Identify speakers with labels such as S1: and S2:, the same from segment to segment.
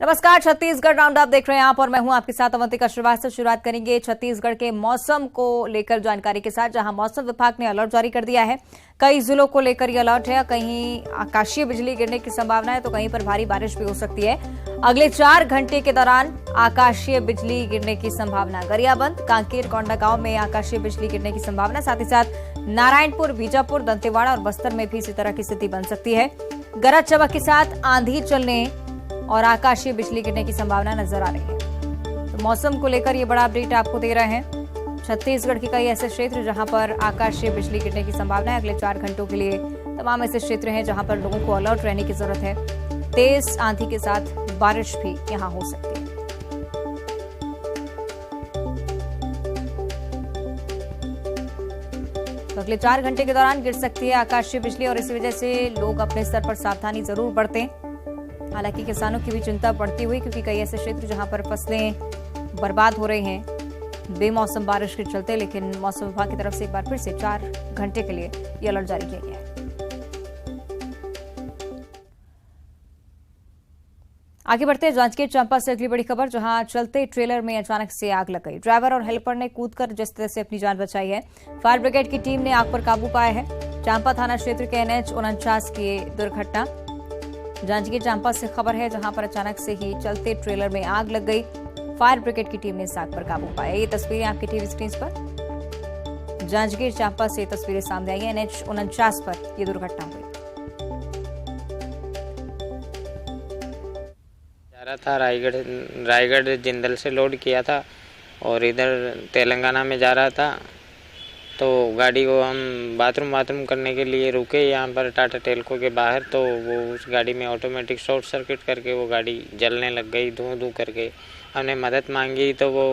S1: नमस्कार, Chhattisgarh round up देख रहे हैं आप और मैं हूं आपके साथ अवंतिका श्रीवास्तव। शुरुआत करेंगे छत्तीसगढ़ के मौसम को लेकर जानकारी के साथ, जहां मौसम विभाग ने अलर्ट जारी कर दिया है। कई जिलों को लेकर यह अलर्ट है। कहीं आकाशीय बिजली गिरने की संभावना है तो कहीं पर भारी बारिश भी हो सकती है। अगले 4 घंटे के दौरान आकाशीय बिजली गिरने की संभावना। गरियाबंद, कांकेर, कोंडागांव में आकाशीय बिजली गिरने की संभावना। साथ ही साथ नारायणपुर, बीजापुर, दंतेवाड़ा और बस्तर में भी इसी तरह की स्थिति बन सकती है। गरज चमक के साथ आंधी चलने और आकाशीय बिजली गिरने की संभावना नजर आ रही है। तो मौसम को लेकर ये बड़ा अपडेट आपको दे रहे हैं। छत्तीसगढ़ के कई ऐसे क्षेत्र जहां पर आकाशीय बिजली गिरने की संभावना है। अगले 4 घंटों के लिए तमाम ऐसे क्षेत्र हैं जहां पर लोगों को अलर्ट रहने की जरूरत है। तेज आंधी के साथ बारिश भी यहां हो सकती है। तो अगले 4 घंटे के दौरान गिर सकती है आकाशीय बिजली और इसी वजह से लोग अपने स्तर पर सावधानी जरूर बरतें। हालांकि किसानों की भी चिंता बढ़ती हुई, क्योंकि कई ऐसे क्षेत्र जहां पर फसलें बर्बाद हो रही हैं बेमौसम बारिश के चलते। लेकिन मौसम विभाग की तरफ से एक बार फिर से 4 घंटे के लिए ये अलर्ट जारी किया गया है। आगे बढ़ते हैं जांजगीर चांपा से अगली बड़ी खबर, जहां चलते ट्रेलर में अचानक से आग लग गई। ड्राइवर और हेल्पर ने कूदकर जिस तरह से अपनी जान बचाई है। फायर ब्रिगेड की टीम ने आग पर काबू पाया है। चांपा थाना क्षेत्र के NH 49 की दुर्घटना। जांजगीर चांपा से खबर है, जहां पर अचानक से ही चलते ट्रेलर में आग लग गई। फायर ब्रिगेड की टीम ने इस आग पर काबू पाया। ये तस्वीरें आपकी टीवी स्क्रीन पर जांजगीर चांपा से तस्वीरें सामने आई हैं। NH 49 पर यह दुर्घटना हुई।
S2: जा रहा था रायगढ़ जिंदल से लोड किया था और इधर तेलंगाना में जा रहा था। तो गाड़ी को हम बाथरूम करने के लिए रुके यहाँ पर टाटा टेल्को के बाहर। तो वो उस गाड़ी में ऑटोमेटिक शॉर्ट सर्किट करके वो गाड़ी जलने लग गई, धुआं करके। हमने मदद मांगी तो वो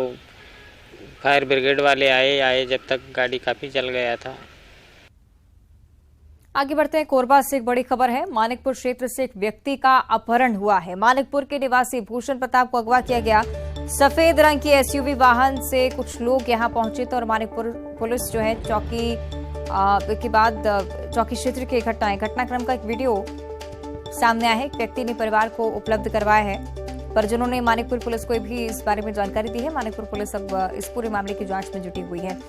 S2: फायर ब्रिगेड वाले आए जब तक गाड़ी काफ़ी जल गया था।
S1: आगे बढ़ते हैं, कोरबा से एक बड़ी खबर है। मानिकपुर क्षेत्र से एक व्यक्ति का अपहरण हुआ है। मानिकपुर के निवासी भूषण प्रताप को अगवा किया गया। सफेद रंग की SUV वाहन से कुछ लोग यहां पहुंचे थे और मानिकपुर पुलिस जो है चौकी के बाद चौकी क्षेत्र की घटनाक्रम का एक वीडियो सामने आया है। एक व्यक्ति ने परिवार को उपलब्ध करवाया है। परिजनों ने मानिकपुर पुलिस को भी इस बारे में जानकारी दी है। मानिकपुर पुलिस अब इस पूरे मामले की जांच में जुटी हुई है।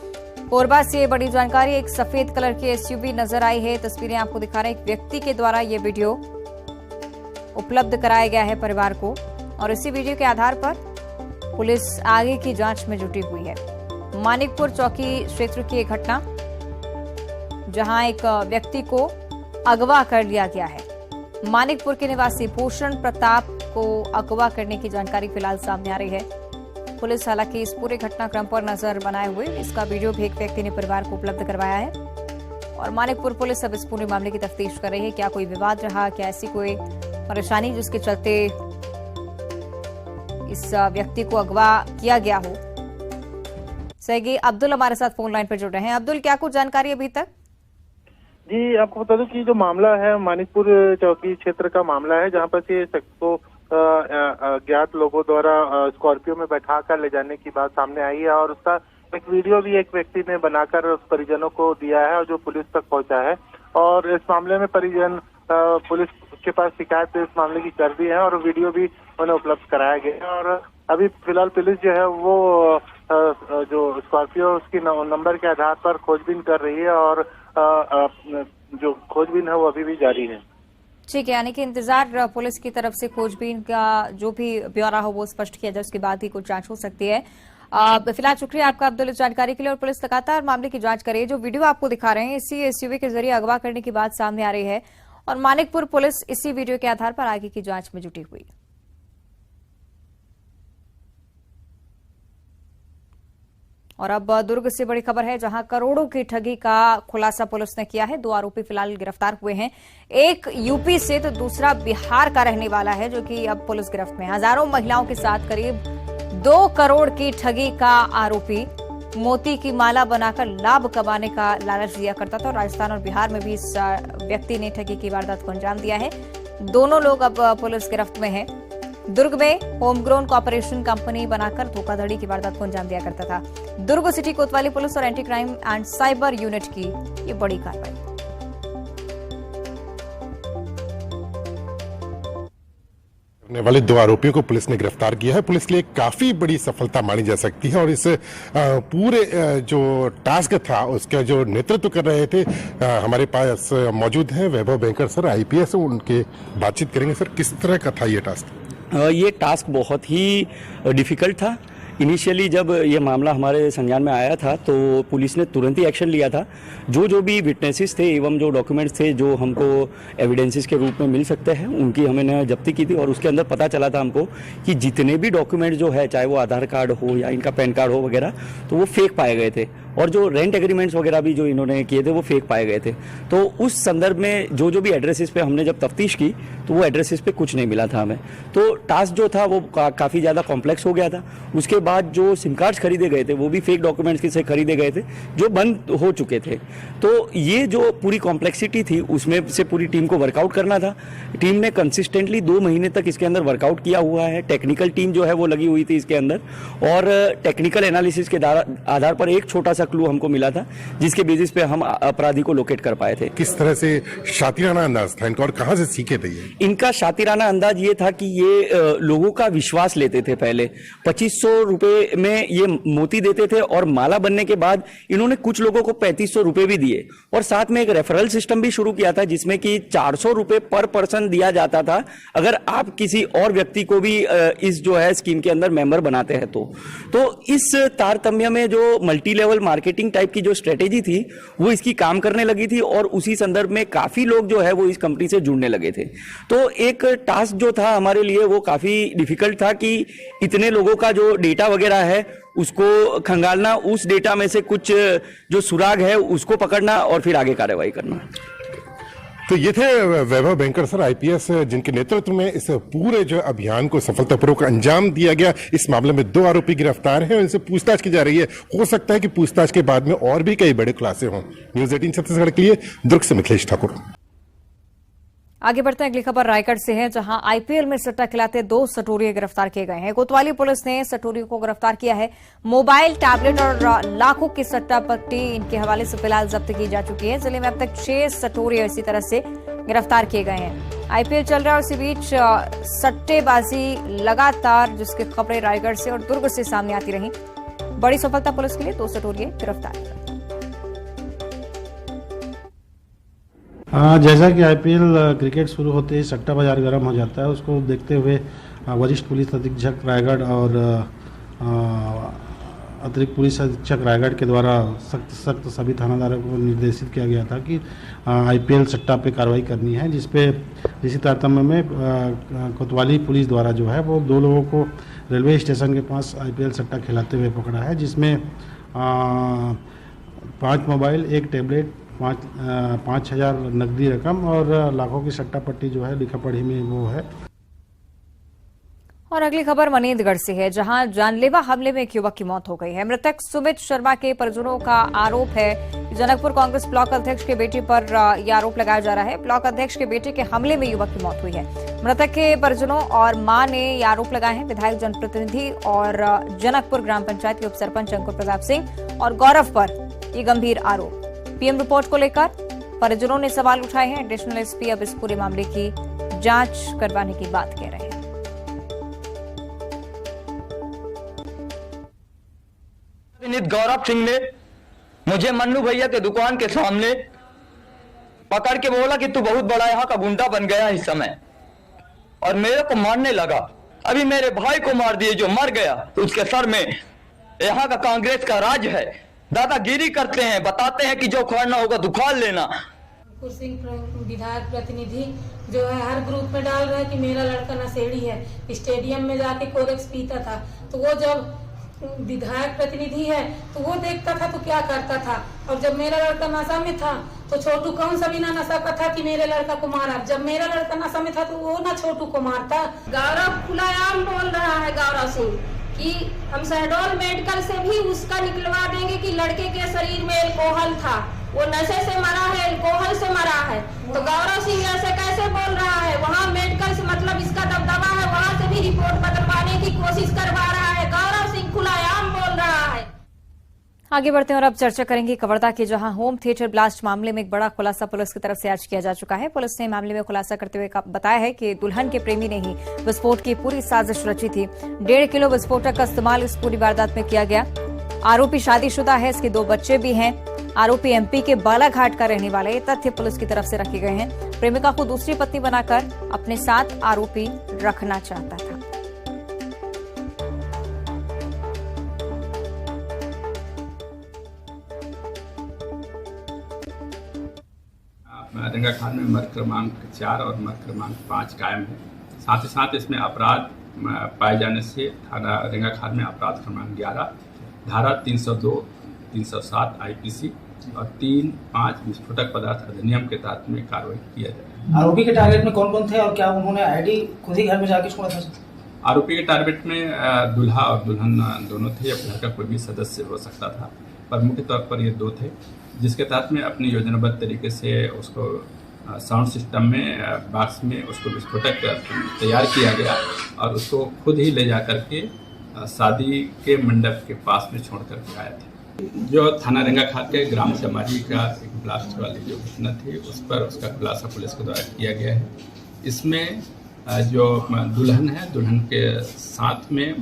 S1: कोरबा से बड़ी जानकारी, एक सफेद कलर की SUV नजर आई है। तस्वीरें आपको दिखा रहे हैं। एक व्यक्ति के द्वारा ये वीडियो उपलब्ध कराया गया है परिवार को और इसी वीडियो के आधार पर पुलिस आगे की जांच में जुटी हुई है। मानिकपुर चौकी क्षेत्र की एक घटना, जहां एक व्यक्ति को अगवा कर लिया गया है। मानिकपुर के निवासी भूषण प्रताप को अगवा करने की जानकारी फिलहाल सामने आ रही है। पुलिस हालांकि इस पूरे घटनाक्रम पर नजर बनाए हुए इसका वीडियो भी एक व्यक्ति ने परिवार को उपलब्ध करवाया है और मानिकपुर पुलिस अब इस पूरे मामले की तफ्तीश कर रही है। क्या कोई विवाद रहा, क्या ऐसी कोई परेशानी जिसके चलते इस व्यक्ति को अगवा किया गया हो। सहगी अब्दुल हमारे साथ फोन लाइन पर जुड़ रहे हैं। अब्दुल, क्या कुछ जानकारी अभी तक?
S3: जी, आपको बता दूं कि जो मामला है मानिकपुर चौकी क्षेत्र का मामला है, जहां पर से शख्स को ज्ञात लोगों द्वारा स्कॉर्पियो में बैठाकर ले जाने की बात सामने आई है और उसका एक वीडियो भी एक व्यक्ति ने बनाकर उस परिजनों को दिया है और जो पुलिस तक पहुंचा है। और इस मामले में परिजन पुलिस के पास शिकायत इस मामले की कर दी है और वीडियो भी उन्हें उपलब्ध कराया गया है। और अभी फिलहाल पुलिस जो है वो जो स्कॉर्पियो उसकी नंबर के आधार पर खोजबीन कर रही है और जो खोजबीन है वो अभी भी जारी है।
S1: ठीक है, यानी कि इंतजार पुलिस की तरफ से खोजबीन का जो भी ब्यौरा हो वो स्पष्ट किया जाए, उसके बाद ही कुछ जांच हो सकती है। फिलहाल शुक्रिया आपका अब्दुल इस जानकारी के लिए। और पुलिस लगातार मामले की जांच कर रही है। जो वीडियो आपको दिखा रहे हैं, इसी SUV के जरिए अगवा करने की बात सामने आ रही है और मानिकपुर पुलिस इसी वीडियो के आधार पर आगे की जांच में जुटी हुई। और अब दुर्ग से बड़ी खबर है, जहां करोड़ों की ठगी का खुलासा पुलिस ने किया है। 2 आरोपी फिलहाल गिरफ्तार हुए हैं। एक यूपी से तो दूसरा बिहार का रहने वाला है, जो कि अब पुलिस गिरफ्त में। हजारों महिलाओं के साथ करीब 2 करोड़ की ठगी का आरोपी मोती की माला बनाकर लाभ कमाने का लालच दिया करता था और राजस्थान और बिहार में भी इस व्यक्ति ने ठगी की वारदात को अंजाम दिया है। दोनों लोग अब पुलिस गिरफ्त में हैं। दुर्ग में होमग्रोन कॉर्पोरेशन कंपनी बनाकर धोखाधड़ी की वारदात को अंजाम दिया करता था। दुर्ग सिटी कोतवाली पुलिस और anti crime and cyber unit की ये बड़ी कार्रवाई।
S4: करने वाले 2 आरोपियों को पुलिस ने गिरफ्तार किया है। पुलिस के लिए काफी बड़ी सफलता मानी जा सकती है और इस पूरे जो टास्क था उसका जो नेतृत्व कर रहे थे हमारे पास मौजूद हैं वैभव बैंकर सर, IPS, उनके बातचीत करेंगे। सर, किस तरह का था ये टास्क?
S5: ये टास्क बहुत ही डिफिकल्ट था। इनिशियली जब ये मामला हमारे संज्ञान में आया था तो पुलिस ने तुरंत ही एक्शन लिया था। जो भी विटनेसेस थे एवं जो डॉक्यूमेंट्स थे जो हमको एविडेंसेस के रूप में मिल सकते हैं उनकी हमने जब्ती की थी और उसके अंदर पता चला था हमको कि जितने भी डॉक्यूमेंट जो है, चाहे वो आधार कार्ड हो या इनका पैन कार्ड हो वगैरह, तो वो फेक पाए गए थे और जो रेंट एग्रीमेंट्स वगैरह भी जो इन्होंने किए थे वो फेक पाए गए थे। तो उस संदर्भ में जो भी एड्रेसेस पे हमने जब तफ्तीश की तो वो एड्रेसेस पे कुछ नहीं मिला था हमें। तो टास्क जो था वो काफ़ी ज़्यादा कॉम्प्लेक्स हो गया था। उसके बाद जो सिम कार्ड्स खरीदे गए थे वो भी फेक डॉक्यूमेंट्स से खरीदे गए थे जो बंद हो चुके थे। तो ये जो पूरी कॉम्प्लेक्सिटी थी उसमें से पूरी टीम को वर्कआउट करना था। टीम ने कंसिस्टेंटली 2 महीने तक इसके अंदर वर्कआउट किया हुआ है। टेक्निकल टीम जो है वो लगी हुई थी इसके अंदर और टेक्निकल एनालिसिस के आधार पर एक छोटा सा क्लू हमको मिला था जिसके बेसिस पे हम अपराधी को लोकेट कर पाए थे।
S4: किस तरह से शातिराना अंदाज था इनका और कहां से सीखे थे ये?
S5: इनका शातिराना अंदाज ये था कि ये लोगों का विश्वास लेते थे। पहले 2500 रुपए में ये मोती देते थे और माला बनने के बाद इन्होंने कुछ लोगों को 3500 रुपए भी दिए और साथ में एक रेफरल सिस्टम भी शुरू किया था जिसमें कि 400 रुपए पर पर्सन दिया जाता था अगर आप किसी और व्यक्ति को भी इस जो है स्कीम के अंदर मेंबर बनाते हैं। तो इस तारतम्य में जो मल्टी लेवल मार्केटिंग टाइप की जो स्ट्रेटेजी थी वो इसकी काम करने लगी थी और उसी संदर्भ में काफी लोग जो है वो इस कंपनी से जुड़ने लगे थे। तो एक टास्क जो था हमारे लिए वो काफी डिफिकल्ट था कि इतने लोगों का जो डेटा वगैरह है उसको खंगालना, उस डेटा में से कुछ जो सुराग है उसको पकड़ना और फिर आगे कार्रवाई करना।
S4: तो ये थे वैभव बैंकर सर, IPS, जिनके नेतृत्व में इस पूरे जो अभियान को सफलतापूर्वक अंजाम दिया गया। इस मामले में 2 आरोपी गिरफ्तार हैं और इनसे पूछताछ की जा रही है। हो सकता है कि पूछताछ के बाद में और भी कई बड़े खुलासे हों। न्यूज़ 18 छत्तीसगढ़ के लिए दुर्ग से मिथिलेश ठाकुर।
S1: आगे बढ़ते हैं। अगली खबर रायगढ़ से है जहां IPL में सट्टा खिलाते 2 सटोरिये गिरफ्तार किए गए हैं। कोतवाली पुलिस ने सटोरियों को गिरफ्तार किया है। मोबाइल, टैबलेट और लाखों की सट्टा पट्टी इनके हवाले से फिलहाल जब्त की जा चुकी है। जिले में अब तक 6 सटोरिये इसी तरह से गिरफ्तार किए गए हैं। IPL चल रहा है और इसी बीच सट्टेबाजी लगातार, जिसकी खबरें रायगढ़ से और दुर्ग से सामने आती रही। बड़ी सफलता पुलिस के लिए, 2 सटोरिये गिरफ्तार।
S6: जैसा कि IPL क्रिकेट शुरू होते ही सट्टा बाजार गर्म हो जाता है, उसको देखते हुए वरिष्ठ पुलिस अधीक्षक रायगढ़ और अतिरिक्त पुलिस अधीक्षक रायगढ़ के द्वारा सख्त सभी थानादारों को निर्देशित किया गया था कि IPL सट्टा पे कार्रवाई करनी है, इसी तारतम्य में कोतवाली पुलिस द्वारा जो है वो 2 लोगों को रेलवे स्टेशन के पास IPL सट्टा खिलाते हुए पकड़ा है, जिसमें 5 मोबाइल, 1 टैबलेट, 5,000 नकदी रकम और लाखों की सट्टा पट्टी जो है लिखा पढ़ी में वो है।
S1: और अगली खबर मनेंद्रगढ़ से है जहां जानलेवा हमले में एक युवक की मौत हो गई है। मृतक सुमित शर्मा के परिजनों का आरोप है कि जनकपुर कांग्रेस ब्लॉक अध्यक्ष के बेटे पर यह आरोप लगाया जा रहा है। ब्लॉक अध्यक्ष के बेटे के हमले में युवक की मौत हुई है। मृतक के परिजनों और मां ने यह आरोप लगाए हैं। विधायक, जनप्रतिनिधि और जनकपुर ग्राम पंचायत के उप सरपंच अंकुर प्रताप सिंह और गौरव पर ये गंभीर आरोप। पीएम रिपोर्ट को लेकर परिजनों ने सवाल उठाए हैं। एडिशनल SP अब इस पूरे मामले की जांच करवाने की बात कह रहे हैं।
S7: गौरव सिंह ने मुझे मन्नू भैया के दुकान के सामने पकड़ के बोला कि तू बहुत बड़ा यहाँ का गुंडा बन गया इस समय, और मेरे को मारने लगा। अभी मेरे भाई को मार दिए जो मर गया, तो उसके सर में यहाँ का कांग्रेस का राज है। दादागिरी करते हैं, बताते हैं कि जो उखाड़ना होगा दुखाड़ लेना।
S8: सिंह विधायक प्रतिनिधि जो है हर ग्रुप में डाल रहा है कि मेरा लड़का नशेड़ी है, स्टेडियम में जाके कोरेक्स पीता था। तो वो जब विधायक प्रतिनिधि है तो वो देखता था तो क्या करता था, और जब मेरा लड़का नशा में था तो छोटू कौन सा बिना नशा का था कि मेरे लड़का को मारा। जब मेरा लड़का नशा में था तो वो ना छोटू को मारता।
S9: गौरव खुलायाम बोल रहा है गौरव सिंह कि हम शहडोल मेडिकल से भी उसका निकलवा देंगे कि लड़के के शरीर में एल्कोहल था, वो नशे से मरा है, एल्कोहल से मरा है। तो गौरव सिंह ऐसे कैसे बोल रहा है? वहाँ मेडिकल से मतलब इसका दबदबा है, वहाँ से भी रिपोर्ट बदलवाने की कोशिश करवा रहा है। गौरव सिंह खुलायाम बोल रहा है।
S1: आगे बढ़ते हैं और अब चर्चा करेंगे कवर्धा के, जहां होम थिएटर ब्लास्ट मामले में एक बड़ा खुलासा पुलिस की तरफ से आज किया जा चुका है। पुलिस ने मामले में खुलासा करते हुए बताया है कि दुल्हन के प्रेमी ने ही विस्फोट की पूरी साजिश रची थी। 1.5 किलो विस्फोटक का इस्तेमाल इस पूरी वारदात में किया गया। आरोपी शादीशुदा है, इसके 2 बच्चे भी हैं। आरोपी एमपी के बालाघाट का रहने वाला, ये तथ्य पुलिस की तरफ से रखे गए हैं। प्रेमिका को दूसरी पत्नी बनाकर अपने साथ आरोपी रखना चाहता था।
S10: रंगाखाल में मर्ग क्रमांक 4 और मर्ग क्रमांक 5 कायम है। साथ ही साथ इसमें अपराध पाए जाने से थाना रंगाखाल में अपराध क्रमांक 11, धारा 302, 307 आईपीसी और 3-5 विस्फोटक पदार्थ अधिनियम के तहत में कार्रवाई किया जाए।
S11: आरोपी के टारगेट में कौन कौन थे और क्या उन्होंने आईडी खुद ही घर में जाके छोड़ा था?
S10: आरोपी के टारगेट में दूल्हा और दुल्हन दोनों थे, या घर का कोई भी सदस्य हो सकता था, पर मुख्य तौर पर ये 2 थे, जिसके तहत में अपनी योजनाबद्ध तरीके से उसको साउंड सिस्टम में बॉक्स में उसको विस्फोटक तैयार किया गया और उसको खुद ही ले जा करके शादी के मंडप के पास में छोड़ करके आए थे। जो थाना रंगाखाल के ग्राम समाजी का एक ब्लास्ट वाली जो घटना थी, उस पर उसका खुलासा पुलिस के द्वारा किया गया है। इसमें जो दुल्हन है, दुल्हन के साथ में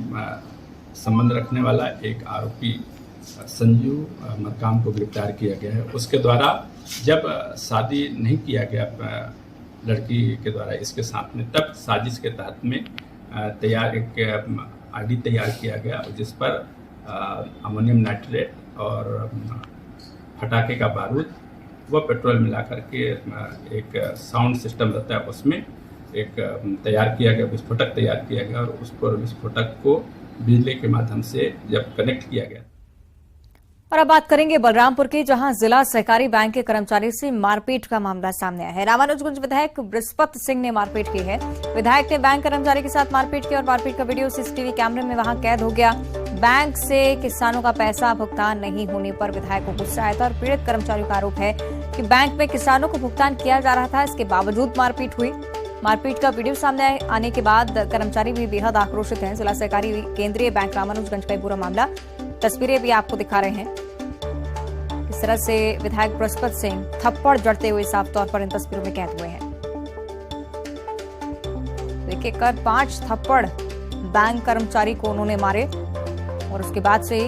S10: संबंध रखने वाला एक आरोपी संजू मरकाम को गिरफ्तार किया गया है। उसके द्वारा जब शादी नहीं किया गया लड़की के द्वारा इसके साथ में, तब साजिश के तहत में तैयार एक आईडी तैयार किया गया, जिस पर अमोनियम नाइट्रेट और फटाके का बारूद व पेट्रोल मिला करके एक साउंड सिस्टम रहता है, उसमें एक तैयार किया गया, विस्फोटक तैयार किया गया और उस पर विस्फोटक को बिजली के माध्यम से जब कनेक्ट किया गया।
S1: और अब बात करेंगे बलरामपुर की, जहां जिला सहकारी बैंक के कर्मचारी से मारपीट का मामला सामने आया है। रामानुजगंज विधायक बृहस्पत सिंह ने मारपीट की है। विधायक ने बैंक कर्मचारी के साथ मारपीट की और मारपीट का वीडियो सीसीटीवी कैमरे में वहां कैद हो गया। बैंक से किसानों का पैसा भुगतान नहीं होने पर विधायक को गुस्सा आया था और पीड़ित कर्मचारियों का आरोप है कि बैंक में किसानों को भुगतान किया जा रहा था, इसके बावजूद मारपीट हुई। मारपीट का वीडियो सामने आने के बाद कर्मचारी भी बेहद आक्रोशित हैं। जिला सहकारी केंद्रीय बैंक रामानुजगंज का पूरा मामला, तस्वीरें भी आपको दिखा रहे हैं। इस तरह से विधायक बृहस्पत सिंह थप्पड़ जड़ते हुए साफ तौर पर इन तस्वीरों में कैद हुए हैं। देखिए, कर 5 थप्पड़ बैंक कर्मचारी को उन्होंने मारे और उसके बाद से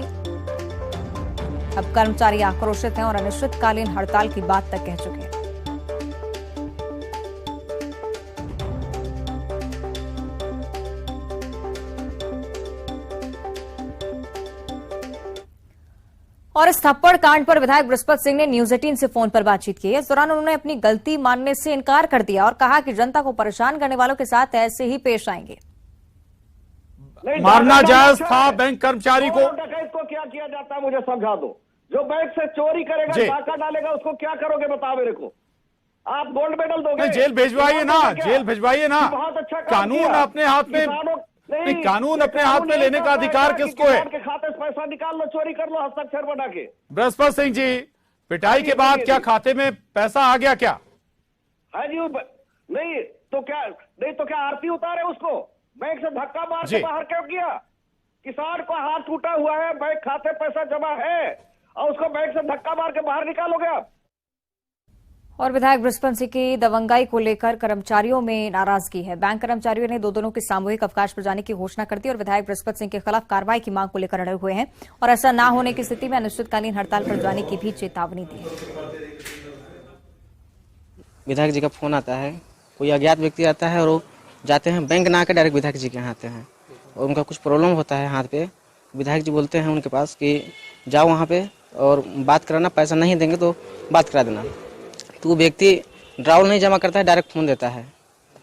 S1: अब कर्मचारी आक्रोशित हैं और अनिश्चितकालीन हड़ताल की बात तक कह चुके हैं। और इस थप्पड़ कांड पर विधायक बृहस्पत सिंह ने न्यूज 18 से फोन पर बातचीत की। इस दौरान उन्होंने अपनी गलती मानने से इनकार कर दिया और कहा कि जनता को परेशान करने वालों के साथ ऐसे ही पेश आएंगे।
S12: मारना जायज था बैंक कर्मचारी को।
S13: डकैत को क्या किया जाता है मुझे समझा दो। जो बैंक से चोरी करेगा, डाका डालेगा, उसको क्या करोगे बताओ मेरे को। आप गोल्ड मेडल दोगे?
S12: जेल भेजवाइए ना, जेल भेजवाइए ना।
S13: बहुत अच्छा
S12: कानून अपने हाथ में नहीं, कानून अपने हाथ में लेने का अधिकार किसको है?
S13: के खाते से पैसा निकाल लो, चोरी कर लो, हस्ताक्षर बना के।
S12: बृहस्पत सिंह जी, पिटाई के बाद क्या खाते में पैसा आ गया क्या?
S13: है जी, नहीं तो क्या आरती उतारे उसको? बैंक से धक्का मार के बाहर क्यों किया? किसान को हाथ टूटा हुआ है, बैंक खाते पैसा जमा है और उसको बैंक से धक्का मार के बाहर निकालोगे आप?
S1: और विधायक बृहस्पत सिंह की दबंगाई को लेकर कर्मचारियों में नाराजगी है। बैंक कर्मचारियों ने 2 दिनों के सामूहिक अवकाश पर जाने की घोषणा कर दी और विधायक बृहस्पत सिंह के खिलाफ कार्रवाई की मांग को लेकर अड़े हुए हैं और ऐसा न होने की स्थिति में अनिश्चितकालीन हड़ताल पर जाने की भी चेतावनी दी है।
S14: विधायक जी का फोन आता है, कोई अज्ञात व्यक्ति आता है और वो जाते हैं बैंक ना आकर डायरेक्ट विधायक जी के यहाँ आते हैं और उनका कुछ प्रॉब्लम होता है हाथ पे। विधायक जी बोलते हैं उनके पास कि जाओ वहाँ पे और बात कराना, पैसा नहीं देंगे तो बात करा देना। तो वो व्यक्ति ड्राउल नहीं जमा करता है, डायरेक्ट फ़ोन देता है।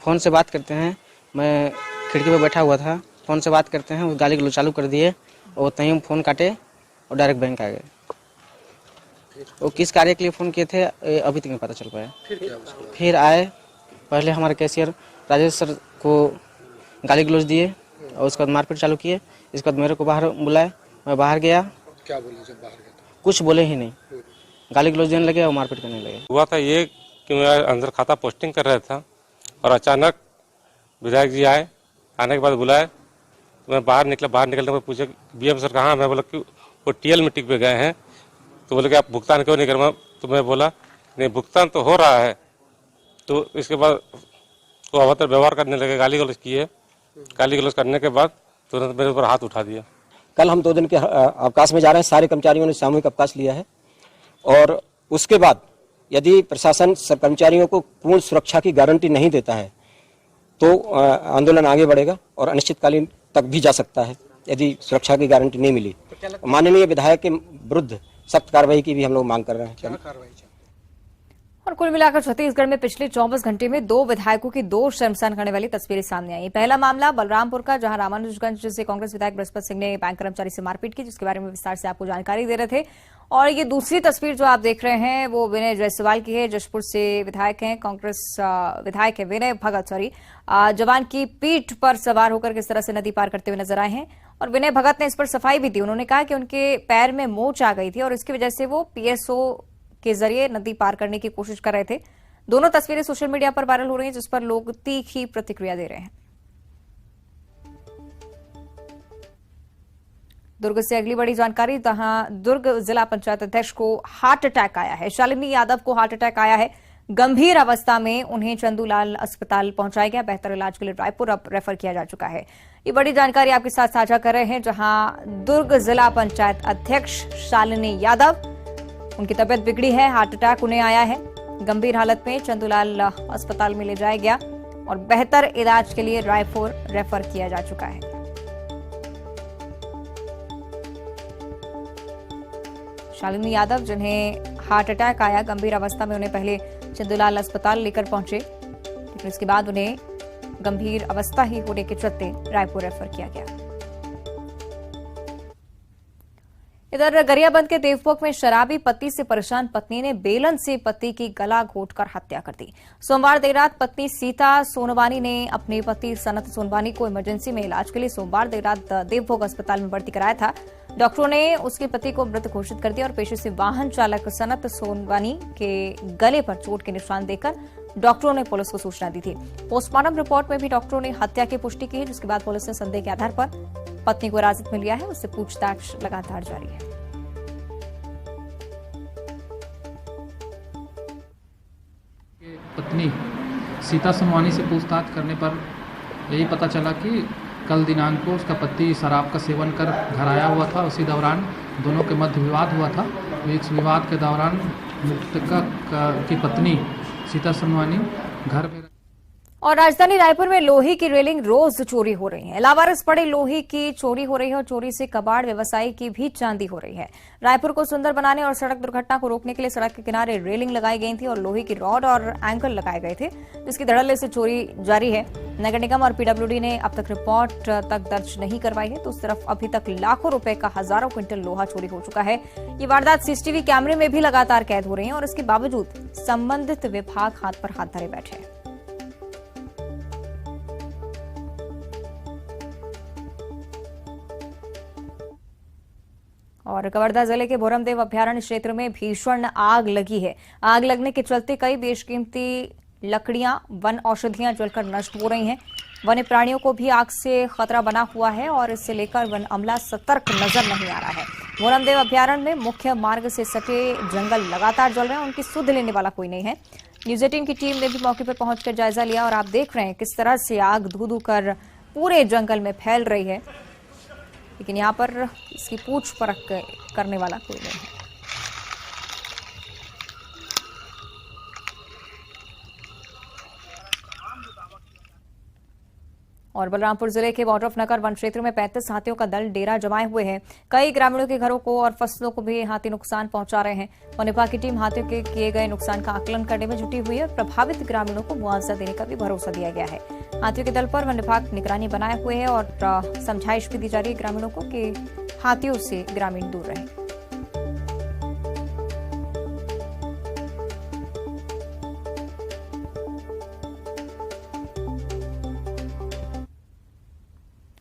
S14: फ़ोन से बात करते हैं, मैं खिड़की पर बैठा हुआ था, फ़ोन से बात करते हैं, वो गाली गलौज चालू कर दिए और तहीं फ़ोन काटे और डायरेक्ट बैंक आ गए। वो किस कार्य के लिए फ़ोन किए थे अभी तक नहीं पता चल पाया। फिर आए, पहले हमारे कैशियर राजेश सर को गाली गलौज दिए और उसके बाद मारपीट चालू किए। इसके बाद मेरे को बाहर बुलाए, मैं बाहर गया।
S15: क्या बोले जब बाहर गया?
S14: कुछ बोले ही नहीं, गाली गलौज देने लगे और मारपीट करने लगे।
S16: हुआ था ये कि मैं अंदर खाता पोस्टिंग कर रहा था और अचानक विधायक जी आए, आने के बाद बुलाए तो मैं बाहर निकला। बाहर निकलने के बाद पूछे बीएम सर कहाँ? मैं बोला कि वो टीएल मीटिंग पे गए हैं, तो बोले कि आप भुगतान क्यों नहीं कर। तो मैं बोला नहीं, भुगतान तो हो रहा है। तो इसके बाद वो अभद्र व्यवहार करने लगे, गाली गलौज किए। गाली गलौज करने के बाद तुरंत मेरे ऊपर हाथ उठा दिया।
S15: कल हम 2 दिन के अवकाश में जा रहे हैं, सारे कर्मचारियों ने सामूहिक अवकाश लिया है और उसके बाद यदि प्रशासन सब कर्मचारियों को पूर्ण सुरक्षा की गारंटी नहीं देता है तो आंदोलन आगे बढ़ेगा और अनिश्चितकालीन तक भी जा सकता है यदि सुरक्षा की गारंटी नहीं मिली। माननीय विधायक के विरुद्ध सख्त कार्रवाई की भी हम लोग मांग कर रहे हैं।
S1: और कुल मिलाकर छत्तीसगढ़ में पिछले 24 घंटे में 2 विधायकों की 2 शर्मसार करने वाली तस्वीरें सामने आई। पहला मामला बलरामपुर का, जहां रामानुजगंज से कांग्रेस विधायक बृहस्पति सिंह ने बैंक कर्मचारी से मारपीट की, जिसके बारे में विस्तार से आपको जानकारी दे रहे थे। और ये दूसरी तस्वीर जो आप देख रहे हैं वो विनय जायसवाल की है। जशपुर से विधायक हैं, कांग्रेस विधायक है विनय भगत जवान की पीठ पर सवार होकर किस तरह से नदी पार करते हुए नजर आए हैं। और विनय भगत ने इस पर सफाई भी दी। उन्होंने कहा कि उनके पैर में मोच आ गई थी और इसकी वजह से वो पीएसओ के जरिए नदी पार करने की कोशिश कर रहे थे। दोनों तस्वीरें सोशल मीडिया पर वायरल हो रही हैं, जिस पर लोग तीखी प्रतिक्रिया दे रहे हैं। दुर्ग से अगली बड़ी जानकारी, जहां दुर्ग जिला पंचायत अध्यक्ष को हार्ट अटैक आया है। शालिनी यादव को हार्ट अटैक आया है। गंभीर अवस्था में उन्हें चंदूलाल अस्पताल पहुंचाया गया। बेहतर इलाज के लिए रायपुर अब रेफर किया जा चुका है। ये बड़ी जानकारी आपके साथ साझा कर रहे हैं, जहां दुर्ग जिला पंचायत अध्यक्ष शालिनी यादव, उनकी तबीयत बिगड़ी है, हार्ट अटैक उन्हें आया है। गंभीर हालत में चंदूलाल अस्पताल में ले जाया गया और बेहतर इलाज के लिए रायपुर रेफर किया जा चुका है। शालिनी यादव, जिन्हें हार्ट अटैक आया, गंभीर अवस्था में उन्हें पहले चंदूलाल अस्पताल लेकर पहुंचे, लेकिन इसके बाद उन्हें गंभीर अवस्था ही होने के चलते रायपुर रेफर किया गया। इधर गरियाबंद के देवभोग में शराबी पति से परेशान पत्नी ने बेलन से पति की गला घोंटकर हत्या कर दी। सोमवार देर रात पत्नी सीता सोनवानी ने अपने पति सनत सोनवानी को इमरजेंसी में इलाज के लिए सोमवार देर रात देवभोग अस्पताल में भर्ती कराया था। डॉक्टरों ने उसके पति को मृत घोषित कर दिया और पेशे से वाहन चालक सनत सोनवानी के गले पर चोट के निशान देकर डॉक्टरों ने पुलिस को सूचना दी थी। पोस्टमार्टम रिपोर्ट में भी डॉक्टरों ने हत्या की पुष्टि की है, जिसके बाद पुलिस ने संदेह के आधार पर पत्नी को हिरासत में लिया है। उससे पूछताछ लगातार जारी है।
S17: पत्नी सीता सोनवानी से पूछताछ करने पर यही पता चला कि कल दिनांक को उसका पति शराब का सेवन कर घर आया हुआ था। उसी दौरान दोनों के मध्य विवाद हुआ था। इस विवाद के दौरान मृतक की पत्नी सीता सोनवानी घर में।
S1: और राजधानी रायपुर में लोहे की रेलिंग रोज चोरी हो रही है। लावारिस पड़े लोहे की चोरी हो रही है और चोरी से कबाड़ व्यवसायी की भी चांदी हो रही है। रायपुर को सुंदर बनाने और सड़क दुर्घटना को रोकने के लिए सड़क के किनारे रेलिंग लगाई गई थी और लोहे की रॉड और एंगल लगाए गए थे, जिसकी धड़ल्ले से चोरी जारी है। नगर निगम और पीडब्ल्यूडी ने अब तक रिपोर्ट तक दर्ज नहीं करवाई है, तो उस तरफ अभी तक लाखों रुपए का हजारों क्विंटल लोहा चोरी हो चुका है। ये वारदात सीसीटीवी कैमरे में भी लगातार कैद हो रही है और इसके बावजूद संबंधित विभाग हाथ पर हाथ धरे बैठे हैं। और कवर्धा जिले के भोरमदेव अभ्यारण्य क्षेत्र में भीषण आग लगी है। आग लगने के चलते कई बेशकीमती लकड़ियां, वन औषधियां जलकर नष्ट हो रही हैं। वन्य प्राणियों को भी आग से खतरा बना हुआ है और इससे लेकर वन अमला सतर्क नजर नहीं आ रहा है। भोरमदेव अभ्यारण्य में मुख्य मार्ग से सटे जंगल लगातार जल रहे हैं, उनकी सुध लेने वाला कोई नहीं है। न्यूज 18 की टीम ने भी मौके पर पहुंचकर जायजा लिया और आप देख रहे हैं किस तरह से आग धू धू कर पूरे जंगल में फैल रही है, लेकिन यहाँ पर इसकी पूछ परख करने वाला कोई नहीं है। और बलरामपुर जिले के वाड्रफनगर वन क्षेत्र में 35 हाथियों का दल डेरा जमाए हुए हैं। कई ग्रामीणों के घरों को और फसलों को भी हाथी नुकसान पहुंचा रहे हैं। वन विभाग की टीम हाथियों के किए गए नुकसान का आकलन करने में जुटी हुई है और प्रभावित ग्रामीणों को मुआवजा देने का भी भरोसा दिया गया है। हाथियों के दल पर वन विभाग निगरानी बनाए हुए है और समझाइश भी दी जा रही है ग्रामीणों को कि हाथियों से ग्रामीण दूर रहें।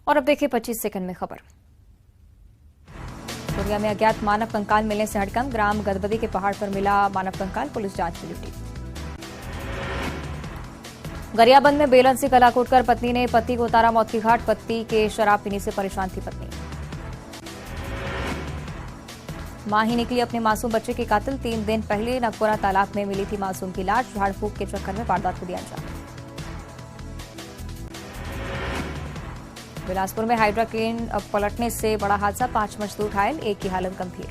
S1: और अब देखिए 25 सेकंड में खबर। कोरिया में अज्ञात मानव कंकाल मिलने से हड़कंप। ग्राम गदबदी के पहाड़ पर मिला मानव कंकाल, पुलिस जांच में जुटी। गरियाबंद में बेलन से गला घोंटकर पत्नी ने पति को उतारा मौत की घाट। पति के शराब पीने से परेशान थी पत्नी। मां ही निकली अपने मासूम बच्चे की कातिल। 3 दिन पहले नगपुरा तालाब में मिली थी मासूम की लाश। झाड़ फूक के चक्कर में वारदात को दिया अंजाम। बिलासपुर में हाइड्रा क्रेन पलटने से बड़ा हादसा। 5 मजदूर घायल, एक की हालत गंभीर।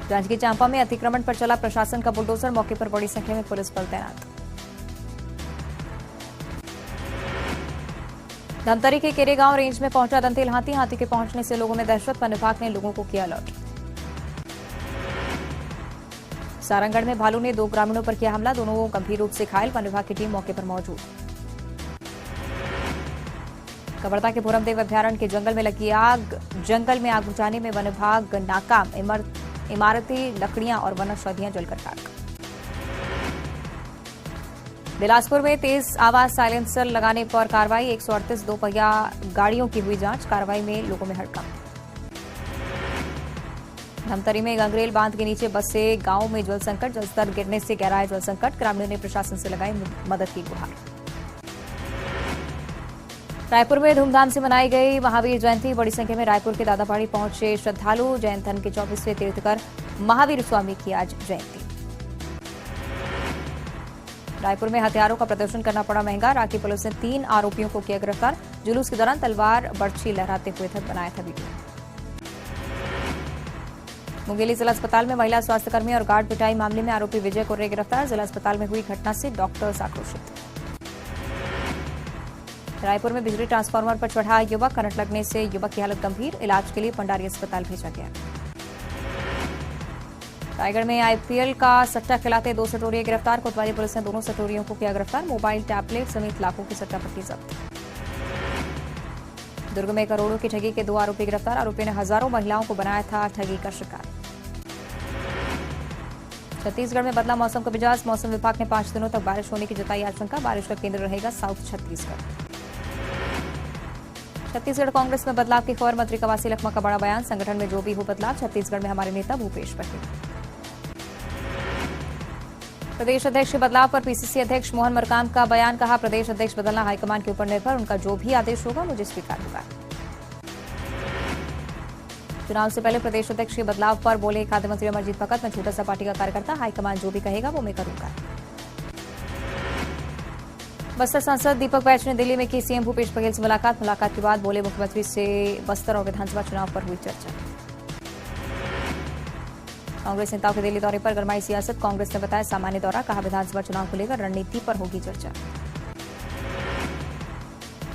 S1: जांजगीर चांपा में अतिक्रमण पर चला प्रशासन का बुलडोजर। मौके पर बड़ी संख्या में पुलिस बल तैनात। धमतरी के केरेगांव रेंज में पहुंचा दंतेल हाथी। हाथी के पहुंचने से लोगों में दहशत। वन विभाग ने लोगों को किया अलर्ट। सारंगढ़ में भालू ने 2 ग्रामीणों पर किया हमला। दोनों गंभीर रूप से घायल। वन विभाग की टीम मौके पर मौजूद। कवर्धा के भोरमदेव अभयारण्य के जंगल में लगी आग। जंगल में आग बुझाने में वन विभाग नाकाम। इमारतें, लकड़ियां और वनौषधियां जलकर खाक। बिलासपुर में तेज आवाज साइलेंसर लगाने पर कार्रवाई। 138 दोपहिया गाड़ियों की हुई जांच। कार्रवाई में लोगों में हड़कंप। धमतरी में गंगरेल बांध के नीचे बसे गांव में जल संकट। जलस्तर गिरने से गहराया जल संकट। ग्रामीणों ने प्रशासन से लगाई मदद की गुहार। रायपुर में धूमधाम से मनाई गई महावीर जयंती। बड़ी संख्या में रायपुर के दादापाड़ी पहुंचे श्रद्धालु। जैन के 24वें तीर्थकर महावीर स्वामी की आज जयंती। रायपुर में हथियारों का प्रदर्शन करना पड़ा महंगा। रांची पुलिस ने 3 आरोपियों को किया गिरफ्तार। जुलूस के दौरान तलवार बर्छी लहराते हुए बनाया था वीडियो। मुंगेली जिला अस्पताल में महिला स्वास्थ्यकर्मी और गार्ड पिटाई मामले में आरोपी विजय कुर्रे गिरफ्तार। जिला अस्पताल में हुई घटना से डॉक्टर्स आक्रोशित। रायपुर में बिजली ट्रांसफार्मर पर चढ़ा युवक। करंट लगने से युवक की हालत गंभीर। इलाज के लिए पंडारी अस्पताल भेजा गया। रायगढ़ में आईपीएल का सट्टा खिलाते 2 सटोरिये गिरफ्तार। कोतवाली पुलिस ने दोनों सटोरियों को किया गिरफ्तार। मोबाइल, टैबलेट समेत लाखों की सट्टा पट्टी जब्त। दुर्ग में करोड़ों की ठगी के 2 आरोपी गिरफ्तार। आरोपी ने हजारों महिलाओं को बनाया था ठगी का शिकार। छत्तीसगढ़ में बदला मौसम का मिजाज। मौसम विभाग ने 5 दिनों तक बारिश होने की जताई आशंका। बारिश का केंद्र रहेगा साउथ छत्तीसगढ़। छत्तीसगढ़ कांग्रेस में बदलाव की खबर। मंत्री कवासी लखमा का बड़ा बयान। संगठन में जो भी हो बदलाव। छत्तीसगढ़ में हमारे नेता भूपेश बघेल। प्रदेश अध्यक्ष के बदलाव पर पीसीसी अध्यक्ष मोहन मरकाम का बयान। कहा, प्रदेश अध्यक्ष बदलना हाईकमान के ऊपर निर्भर। उनका जो भी आदेश होगा मुझे स्वीकार होगा। चुनाव से पहले प्रदेश अध्यक्ष के बदलाव पर बोले खाद्य मंत्री अमरजीत भगत। मैं छोटा सा पार्टी का कार्यकर्ता। हाईकमान जो भी कहेगा वो मैं करूंगा। बस्तर सांसद दीपक बैच ने दिल्ली में की सीएम भूपेश बघेल से मुलाकात के बाद बोले मुख्यमंत्री से बस्तर और विधानसभा चुनाव पर हुई चर्चा। कांग्रेस नेताओं के दिल्ली दौरे पर गरमाई सियासत। कांग्रेस ने बताया सामान्य दौरा। कहा, विधानसभा चुनाव को लेकर रणनीति पर होगी चर्चा।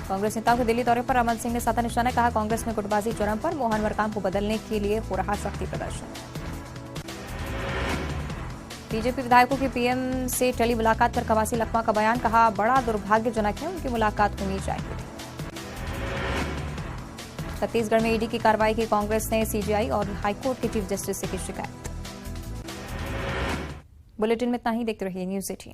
S1: कांग्रेस नेताओं के दिल्ली दौरे पर रमन सिंह ने साधा निशाना। कहा, कांग्रेस में गुटबाजी चरम पर। मोहन मरकाम को बदलने के लिए हो रहा शक्ति प्रदर्शन। बीजेपी विधायकों की पीएम से टली मुलाकात पर कवासी लखमा का बयान। कहा, बड़ा दुर्भाग्यजनक है, उनकी मुलाकात होनी चाहिए थी। छत्तीसगढ़ में ईडी की कार्रवाई की कांग्रेस ने सीजीआई और हाईकोर्ट के चीफ जस्टिस से की शिकायत। बुलेटिन में इतना ही। देखते रहिए न्यूज़ 18।